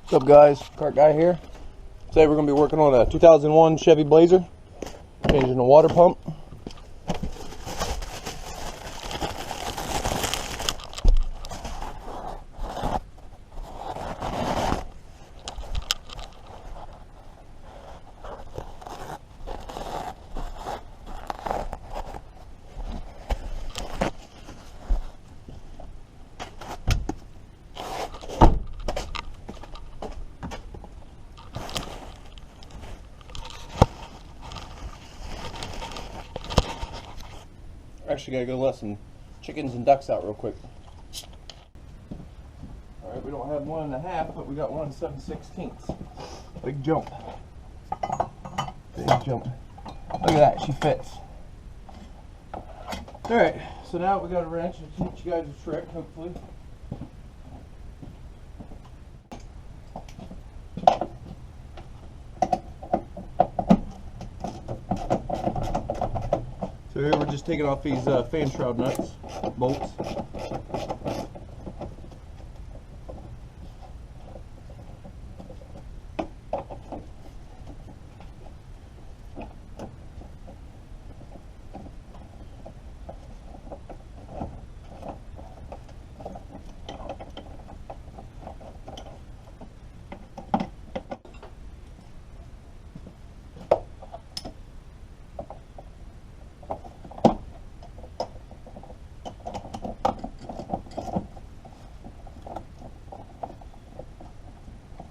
What's up, guys? Kart Guy here. Today we're going to be working on a 2001 Chevy Blazer, changing the water pump. Actually, gotta go let some chickens and ducks out real quick. Alright, we don't have 1.5, but we got 1 7/16. Big jump. Big jump. Look at that, she fits. Alright, so now we got a wrench to teach you guys a trick, hopefully. So here we're just taking off these fan shroud nuts, bolts.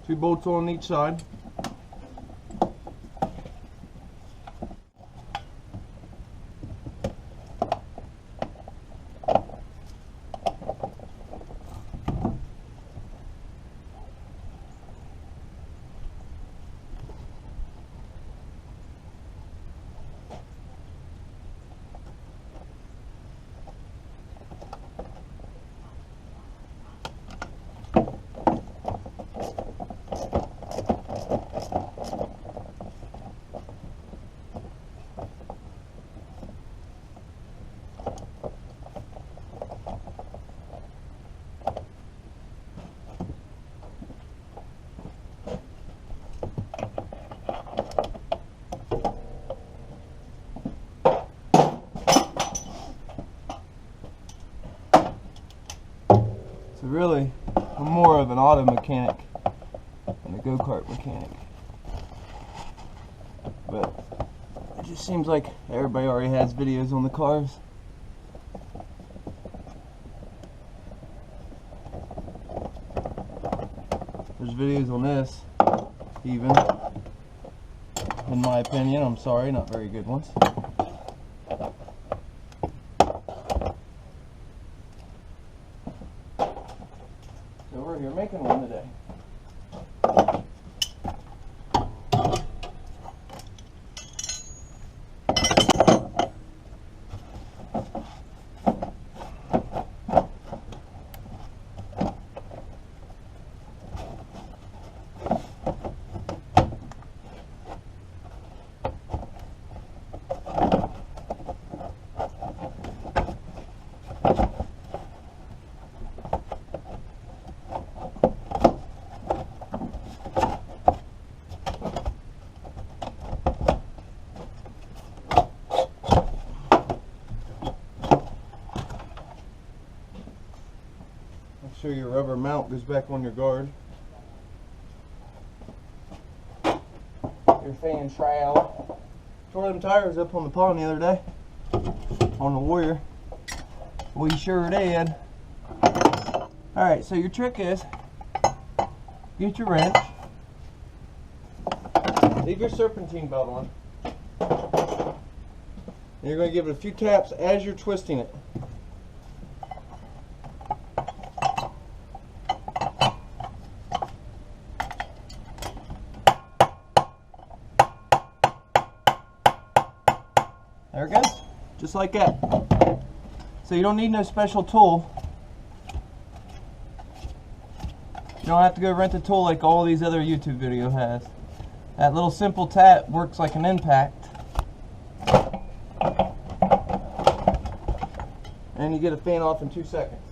Two bolts on each side. So really, I'm more of an auto mechanic than a go-kart mechanic. But it just seems like everybody already has videos on the cars. There's videos on this, even. In my opinion, I'm sorry, not very good ones. So we're here making one today. Make sure your rubber mount goes back on your guard. Your fan shroud. Tore them tires up on the pond the other day. On the Warrior. We sure did. Alright, so your trick is get your wrench. Leave your serpentine belt on. And you're going to give it a few taps as you're twisting it. There it goes, just like that. So you don't need no special tool. You don't have to go rent a tool like all these other YouTube videos has. That little simple tap works like an impact. And you get a fan off in 2 seconds.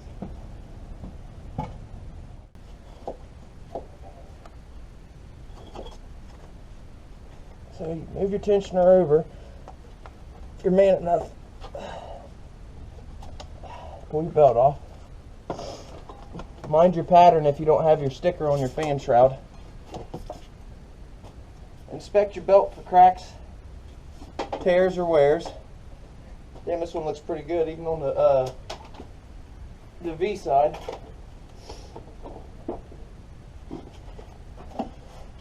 move your tensioner over. If you're man enough, pull your belt off. Mind your pattern if you don't have your sticker on your fan shroud. Inspect your belt for cracks, tears, or wears. Damn, this one looks pretty good, even on the V side.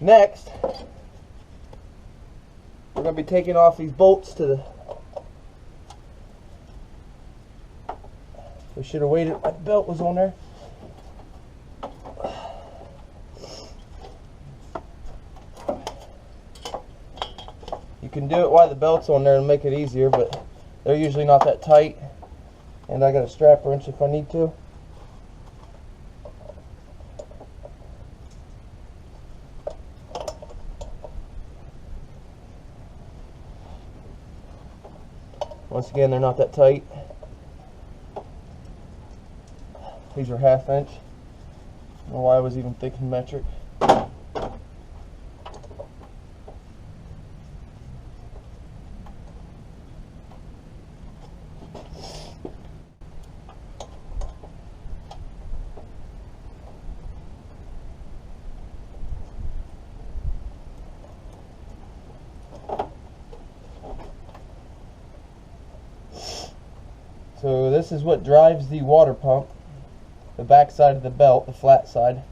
Next, we're going to be taking off these bolts to the... We should have waited while the belt was on there. You can do it while the belt's on there and make it easier, but they're usually not that tight. And I got a strap wrench if I need to. Once again, they're not that tight. These are 1/2 inch. I don't know why I was even thinking metric. So this is what drives the water pump. The back side of the belt, the flat side,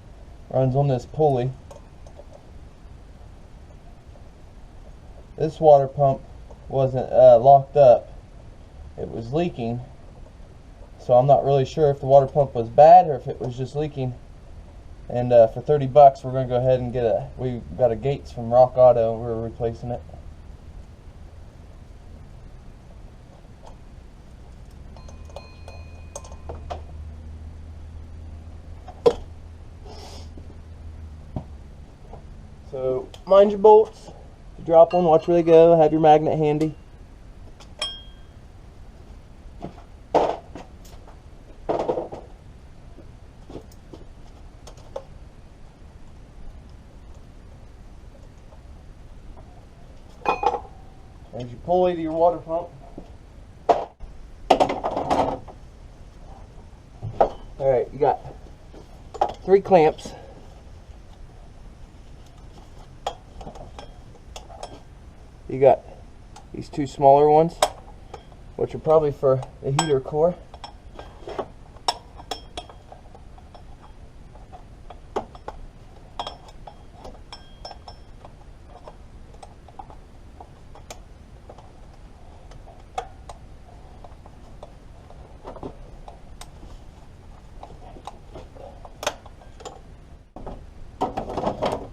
runs on this pulley. This water pump wasn't locked up. It was leaking. So I'm not really sure if the water pump was bad or if it was just leaking. And for 30 bucks we're going to go ahead and get we got a Gates from Rock Auto. We're replacing it. So mind your bolts. If you drop one, watch where they go. Have your magnet handy. There's your pulley to your water pump. Alright, you got 3 clamps. You got these 2 smaller ones, which are probably for the heater core.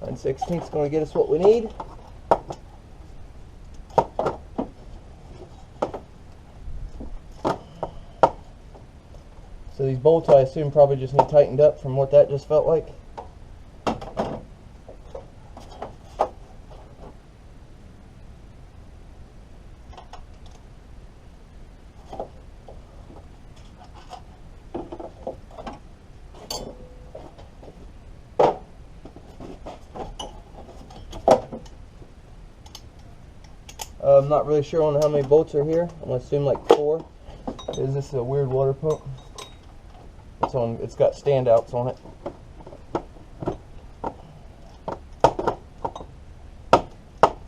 And 1/16 is going to get us what we need. So these bolts, I assume, probably just need tightened up from what that just felt like. I'm not really sure on how many bolts are here. I'm going to assume like 4. Is this a weird water pump? It's got standouts on it.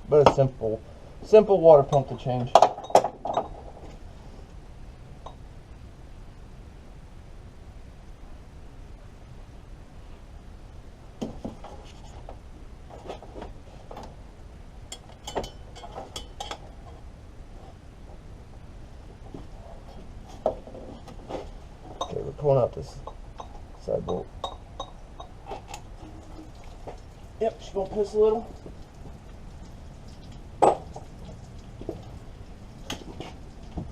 But a simple water pump to change. Okay, we're pulling out this side bolt. Yep, she's gonna piss a little.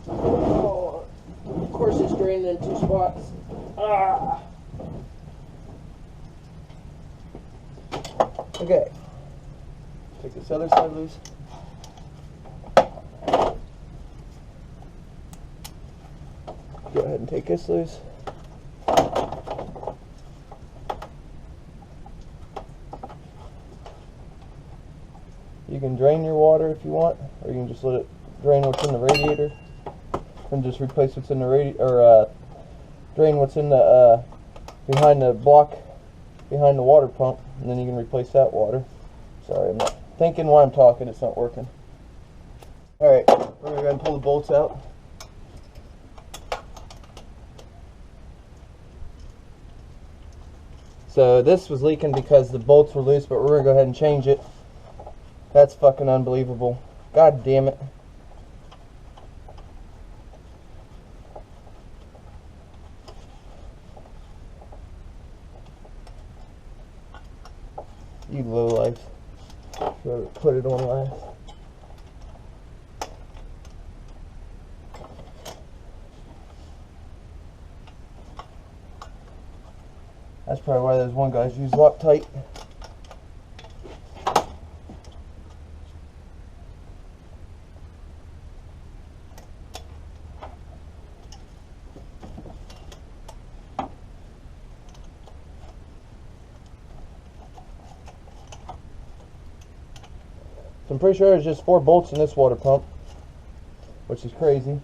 Oh, of course it's drained in 2 spots. Ah. Okay. Take this other side loose. Go ahead and take this loose. You can drain your water if and just let it drain what's in the radiator, and just replace what's in the or drain what's in the behind the block, behind the water pump, and then you can replace that water. Sorry, I'm not thinking while I'm talking, it's not working. Alright, we're going to go ahead and pull the bolts out. So this was leaking because the bolts were loose, but we're going to go ahead and change it. That's fucking unbelievable. God damn it. You lowlife. Should have put it on last. That's probably why those one guys use Loctite. So I'm pretty sure there's just 4 bolts in this water pump, which is crazy.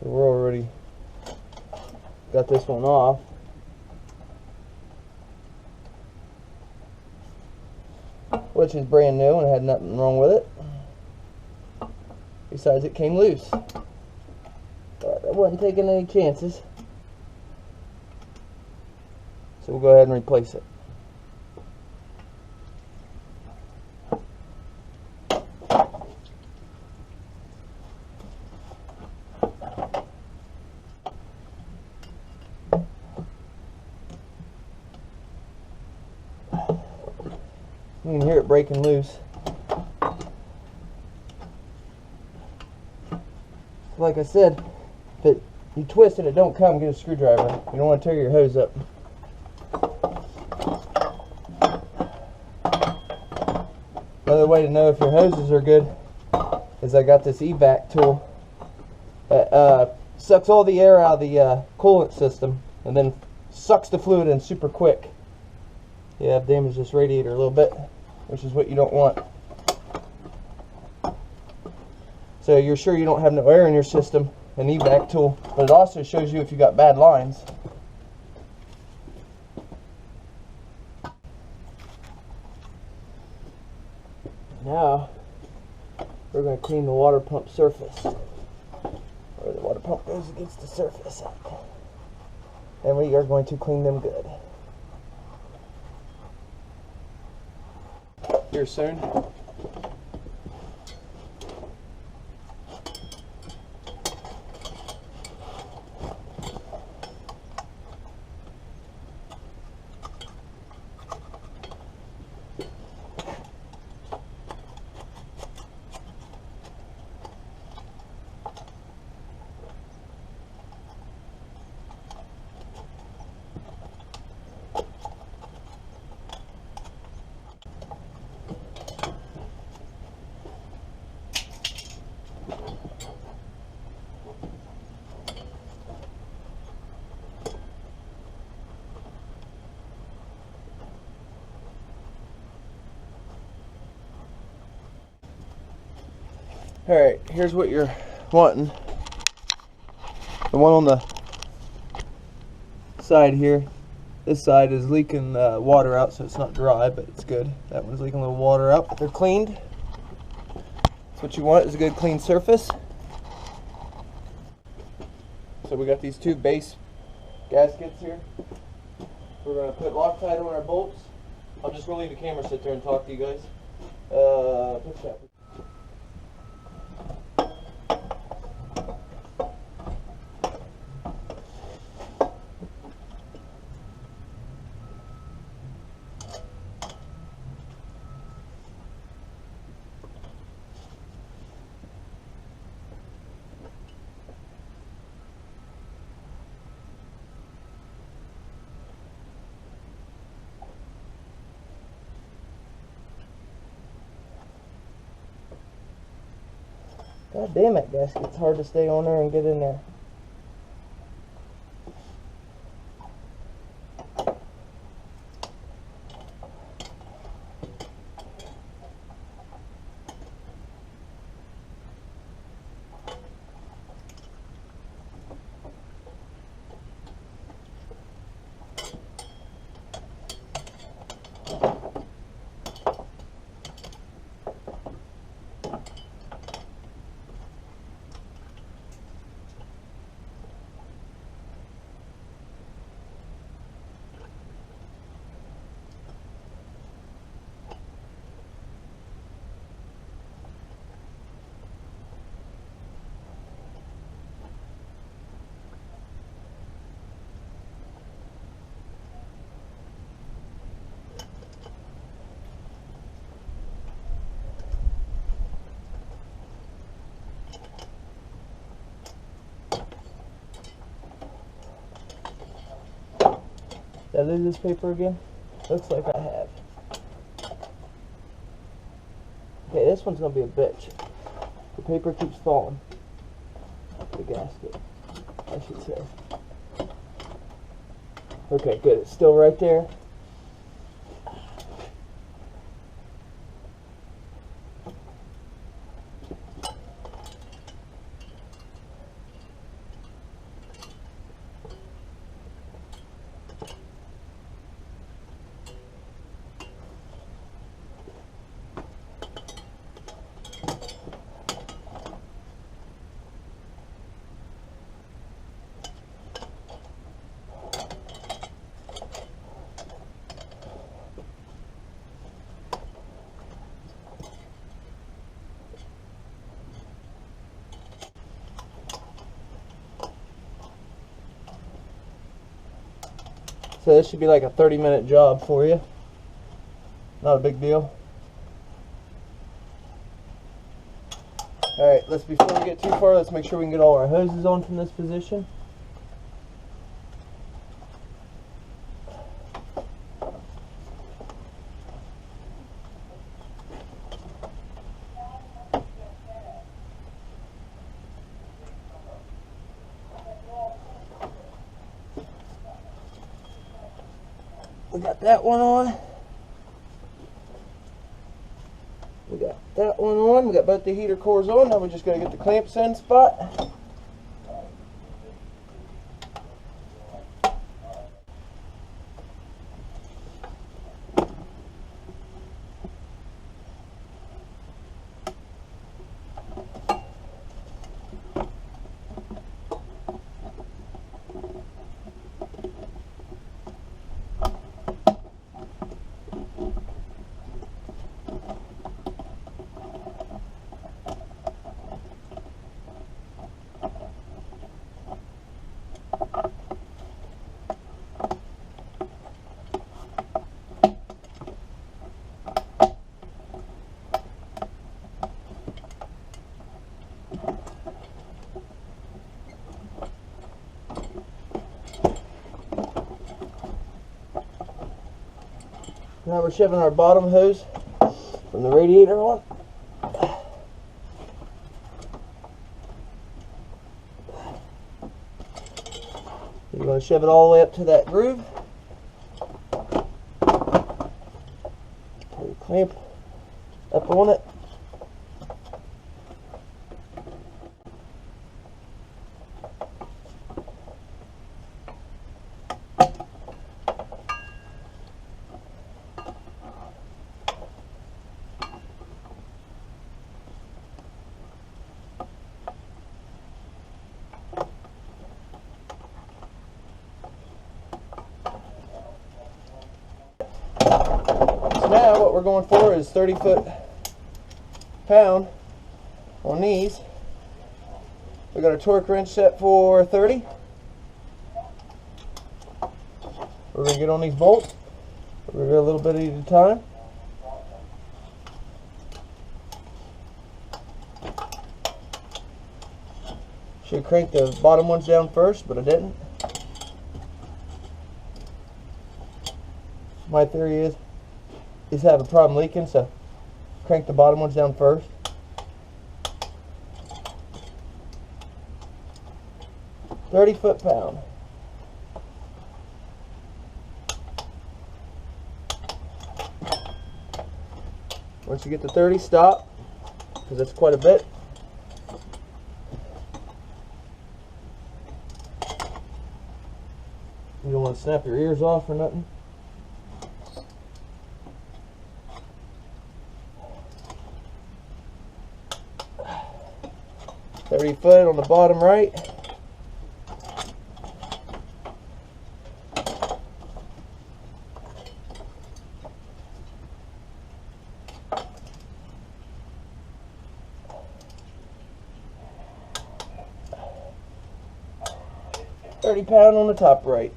So we're already got this one off. Which is brand new and had nothing wrong with it. Besides, it came loose. But I wasn't taking any chances. So we'll go ahead and replace it. You can hear it breaking loose. Like I said, if you twist it, it don't come, get a screwdriver. You don't want to tear your hose up. Another way to know if your hoses are good is I got this evac tool that sucks all the air out of the coolant system and then sucks the fluid in super quick. Yeah, I've damaged this radiator a little bit, which is what you don't want. So you're sure you don't have no air in your system, an evac tool, but it also shows you if you got bad lines. Now we're going to clean the water pump surface, where the water pump goes against the surface, and we are going to clean them good. Here soon. Alright, here's what you're wanting. The one on the side here, this side is leaking water out, so it's not dry, but it's good. That one's leaking a little water out, but they're cleaned. That's what you want, is a good clean surface. So we got these 2 base gaskets here. We're going to put Loctite on our bolts. I'm just going to leave the camera sit there and talk to you guys. Push that. God damn it, gasket's hard to stay on there and get in there. Did I lose this paper again? Looks like I have. Okay, this one's gonna be a bitch. The paper keeps falling. The gasket, I should say. Okay, good. It's still right there. So this should be like a 30-minute job for you. Not a big deal. Alright, before we get too far, let's make sure we can get all our hoses on from this position. We got that one on. We got that one on. We got both the heater cores on. Now we just got to get the clamps in spot. Now we're shoving our bottom hose from the radiator on. You're going to shove it all the way up to that groove. Put your clamp up on it. Now what we're going for is 30 foot-pound on these. We got a torque wrench set for 30. We're going to get on these bolts. We're going to go a little bit at a time. Should crank the bottom ones down first, but I didn't. My theory is have a problem leaking, so crank the bottom ones down first. $30 foot-pound. Once you get to 30, stop, because that's quite a bit. You don't want to snap your ears off or nothing. $30 on the bottom right. £30 on the top right.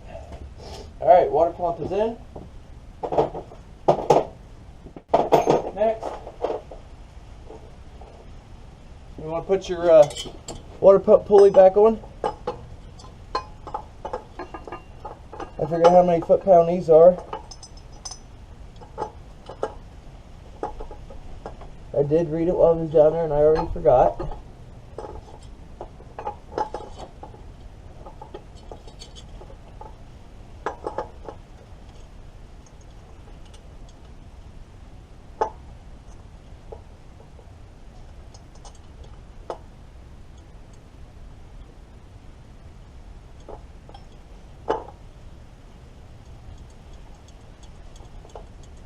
Alright, water pump is in. Next, you want to put your water pump pulley back on. I forget how many foot-pound these are. I did read it while I was down there and I already forgot.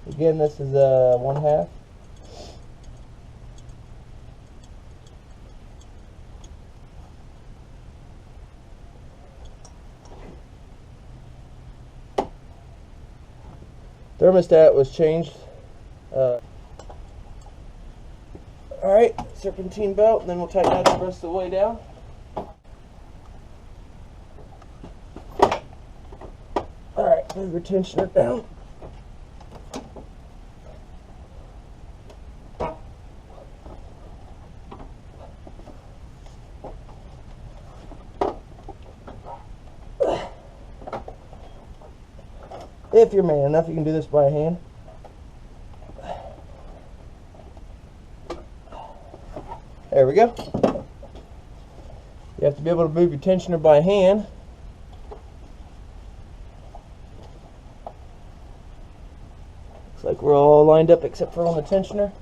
Again, this is 1/2. Thermostat was changed. Alright, serpentine belt, and then we'll tighten that the rest of the way down. Alright, put your tensioner down. If you're man enough, you can do this by hand. There we go. You have to be able to move your tensioner by hand. Looks like we're all lined up except for on the tensioner.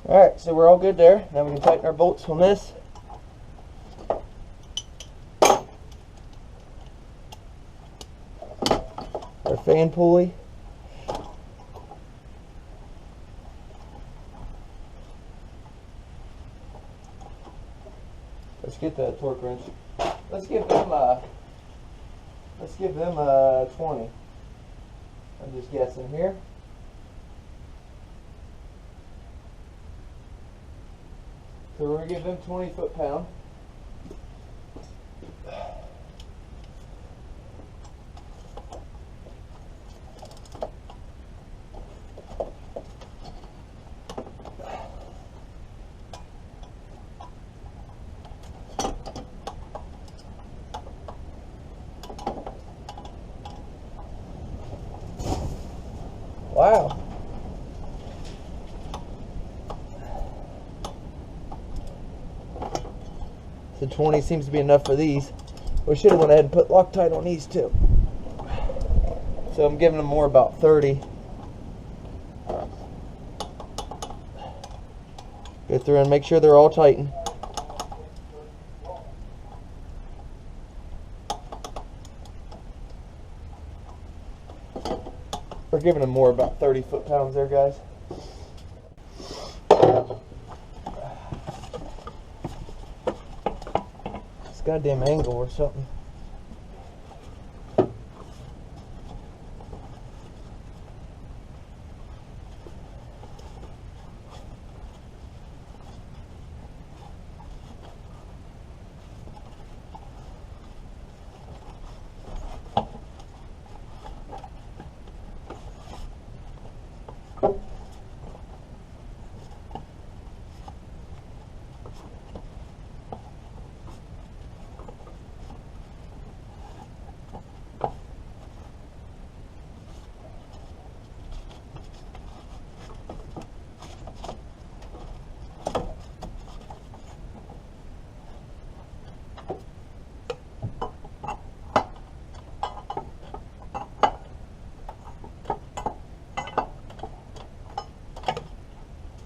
Alright, so we're all good there. Now we can tighten our bolts on this. Our fan pulley. Let's get that torque wrench. Let's give them 20. I'm just guessing here. So we're going to give them 20 foot-pound. Wow. So 20 seems to be enough for these. We should have went ahead and put Loctite on these too. So I'm giving them more about 30. Go through and make sure they're all tightened. We're giving them more about 30 foot-pounds there, guys. Goddamn angle or something.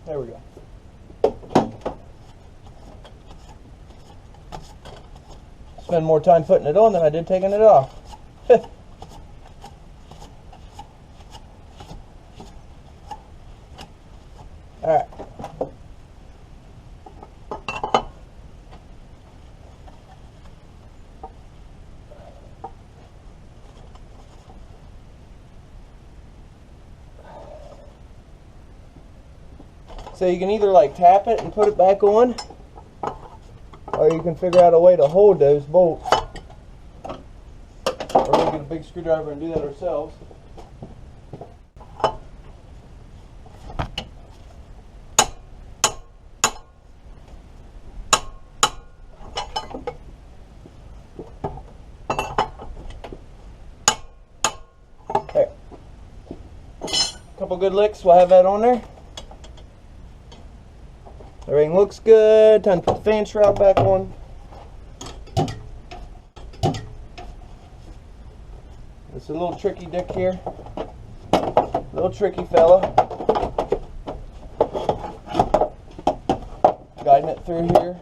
There we go. Spend more time putting it on than I did taking it off. Alright. So you can either like tap it and put it back on, or you can figure out a way to hold those bolts. Or we'll get a big big screwdriver and do that ourselves. There. Couple good licks, we'll have that on there. Everything looks good. Time to put the fan shroud back on. It's a little tricky dick here. Little tricky fella. Guiding it through here.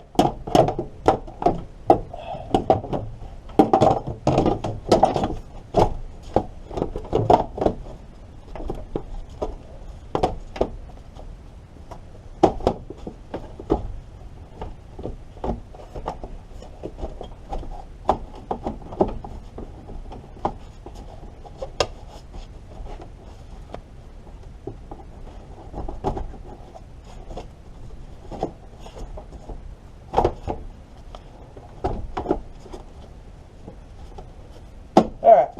Alright,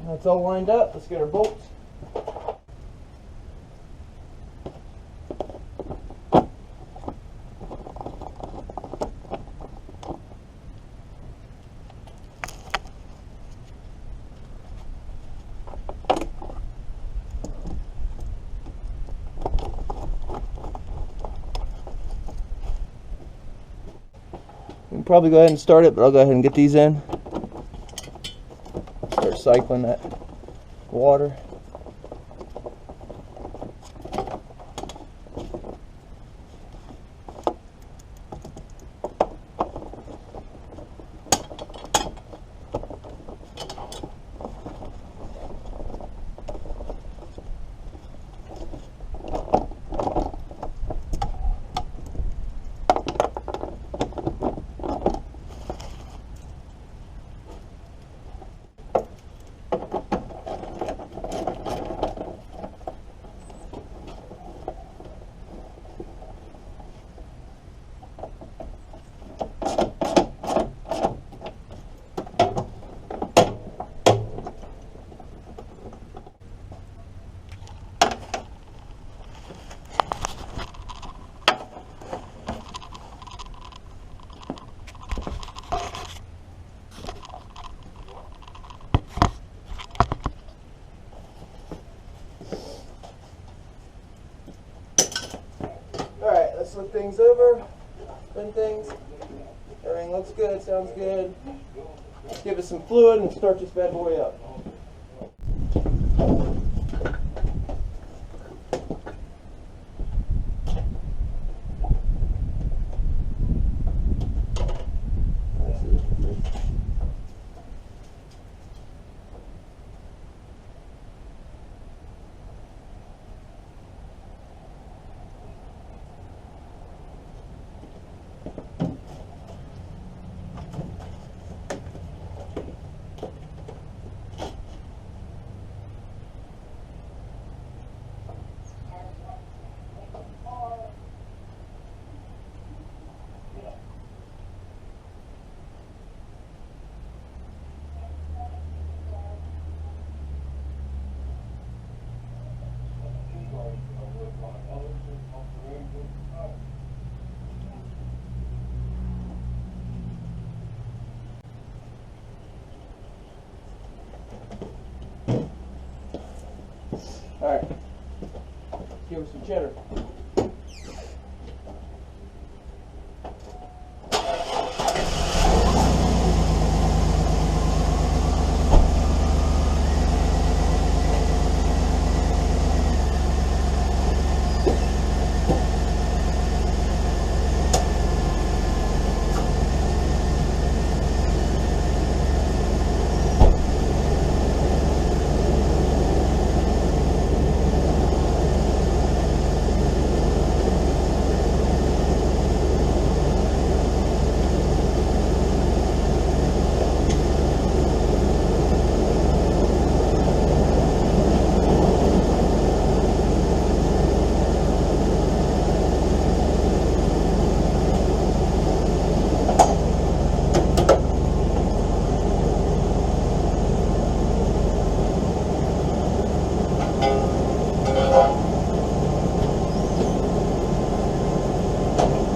that's all lined up. Let's get our bolts. We can probably go ahead and start it, but I'll go ahead and get these in. Start cycling that water. Let's look things over, spin things. Everything looks good, sounds good. Let's give it some fluid and start this bad boy up. Alright, give us some cheddar. All